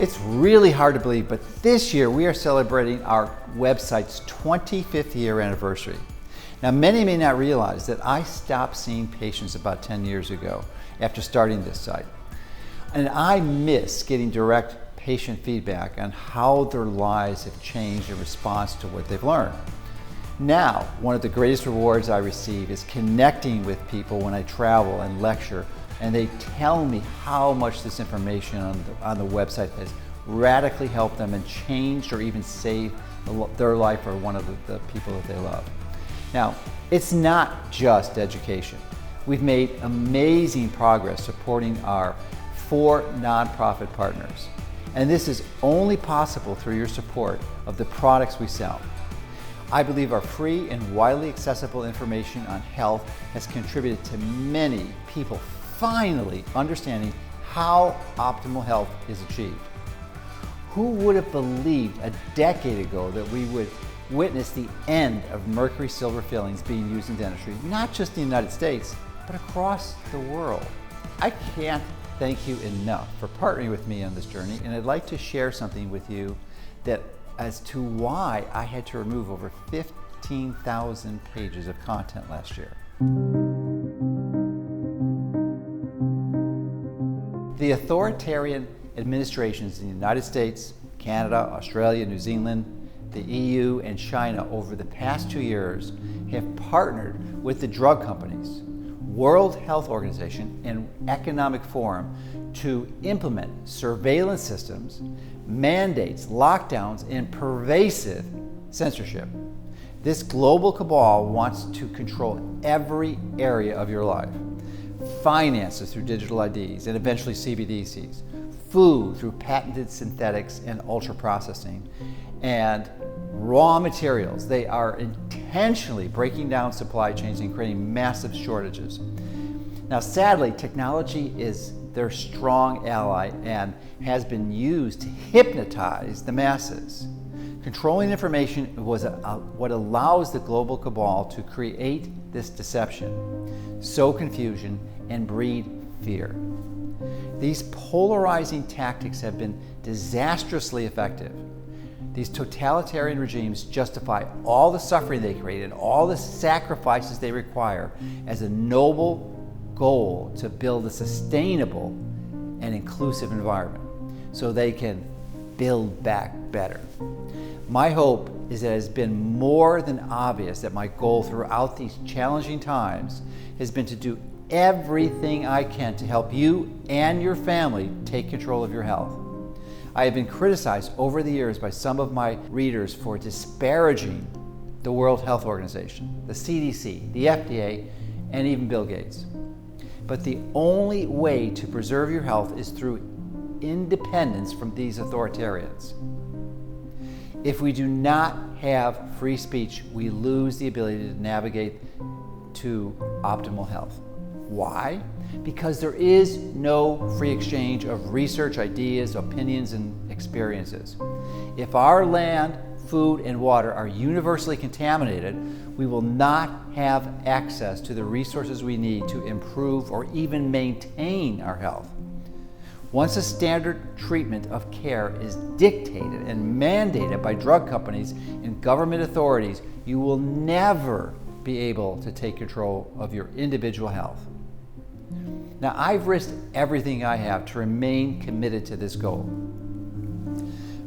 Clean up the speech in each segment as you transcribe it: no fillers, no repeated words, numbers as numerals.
It's really hard to believe, but this year we are celebrating our website's 25th year anniversary. Now, many may not realize that I stopped seeing patients about 10 years ago after starting this site. And I miss getting direct patient feedback on how their lives have changed in response to what they've learned. Now, one of the greatest rewards I receive is connecting with people when I travel and lecture, and they tell me how much this information on the website has radically helped them and changed or even saved their life or one of the people that they love. Now, it's not just education. We've made amazing progress supporting our 4 nonprofit partners. And this is only possible through your support of the products we sell. I believe our free and widely accessible information on health has contributed to many people finally understanding how optimal health is achieved. Who would have believed a decade ago that we would witness the end of mercury silver fillings being used in dentistry, not just in the United States, but across the world? I can't thank you enough for partnering with me on this journey, and I'd like to share something with you that as to why I had to remove over 15,000 pages of content last year. The authoritarian administrations in the United States, Canada, Australia, New Zealand, the EU, and China over the past 2 years have partnered with the drug companies, World Health Organization, and Economic Forum to implement surveillance systems, mandates, lockdowns, and pervasive censorship. This global cabal wants to control every area of your life. Finances through digital IDs and eventually CBDCs, food through patented synthetics and ultra processing, and raw materials. They are intentionally breaking down supply chains and creating massive shortages. Now, sadly, technology is their strong ally and has been used to hypnotize the masses. Controlling information was what allows the global cabal to create this deception, sow confusion, and breed fear. These polarizing tactics have been disastrously effective. These totalitarian regimes justify all the suffering they create and all the sacrifices they require as a noble goal to build a sustainable and inclusive environment so they can build back better. My hope is that it has been more than obvious that my goal throughout these challenging times has been to do everything I can to help you and your family take control of your health. I have been criticized over the years by some of my readers for disparaging the World Health Organization, the CDC, the FDA, and even Bill Gates. But the only way to preserve your health is through independence from these authoritarians. If we do not have free speech, we lose the ability to navigate to optimal health. Why? Because there is no free exchange of research, ideas, opinions, and experiences. If our land, food, and water are universally contaminated, we will not have access to the resources we need to improve or even maintain our health. Once a standard treatment of care is dictated and mandated by drug companies and government authorities, you will never be able to take control of your individual health. Now, I've risked everything I have to remain committed to this goal.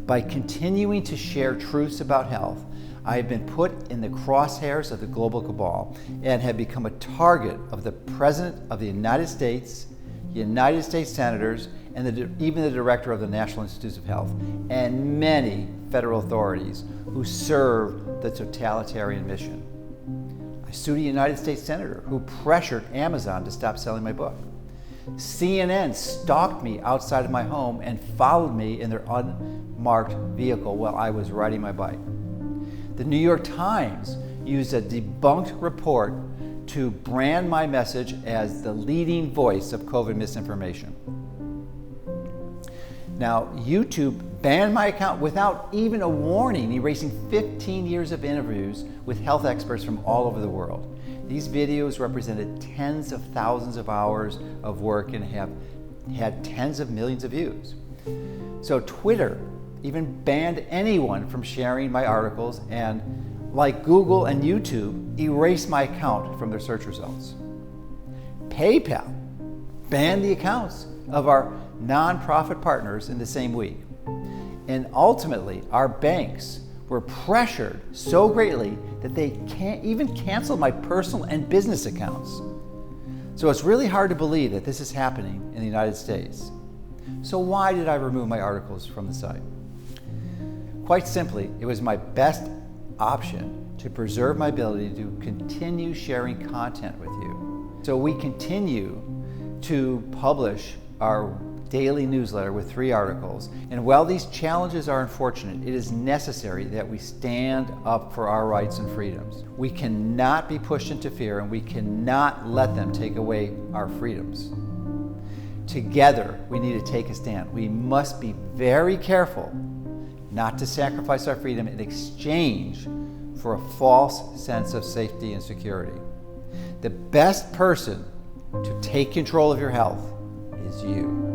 By continuing to share truths about health, I have been put in the crosshairs of the global cabal and have become a target of the President of the United States, United States senators, and even the director of the National Institutes of Health, and many federal authorities who serve the totalitarian mission. I sued a United States senator who pressured Amazon to stop selling my book. CNN stalked me outside of my home and followed me in their unmarked vehicle while I was riding my bike. The New York Times used a debunked report to brand my message as the leading voice of COVID misinformation. Now, YouTube banned my account without even a warning, erasing 15 years of interviews with health experts from all over the world. These videos represented tens of thousands of hours of work and have had tens of millions of views. So Twitter even banned anyone from sharing my articles, and like Google and YouTube, erased my account from their search results. PayPal banned the accounts of our nonprofit partners in the same week. And ultimately, our banks were pressured so greatly that they can't even cancel my personal and business accounts. So it's really hard to believe that this is happening in the United States. So why did I remove my articles from the site? Quite simply, it was my best option to preserve my ability to continue sharing content with you. So we continue to publish our daily newsletter with 3 articles. And while these challenges are unfortunate, it is necessary that we stand up for our rights and freedoms. We cannot be pushed into fear, and we cannot let them take away our freedoms. Together, we need to take a stand. We must be very careful not to sacrifice our freedom in exchange for a false sense of safety and security. The best person to take control of your health is you.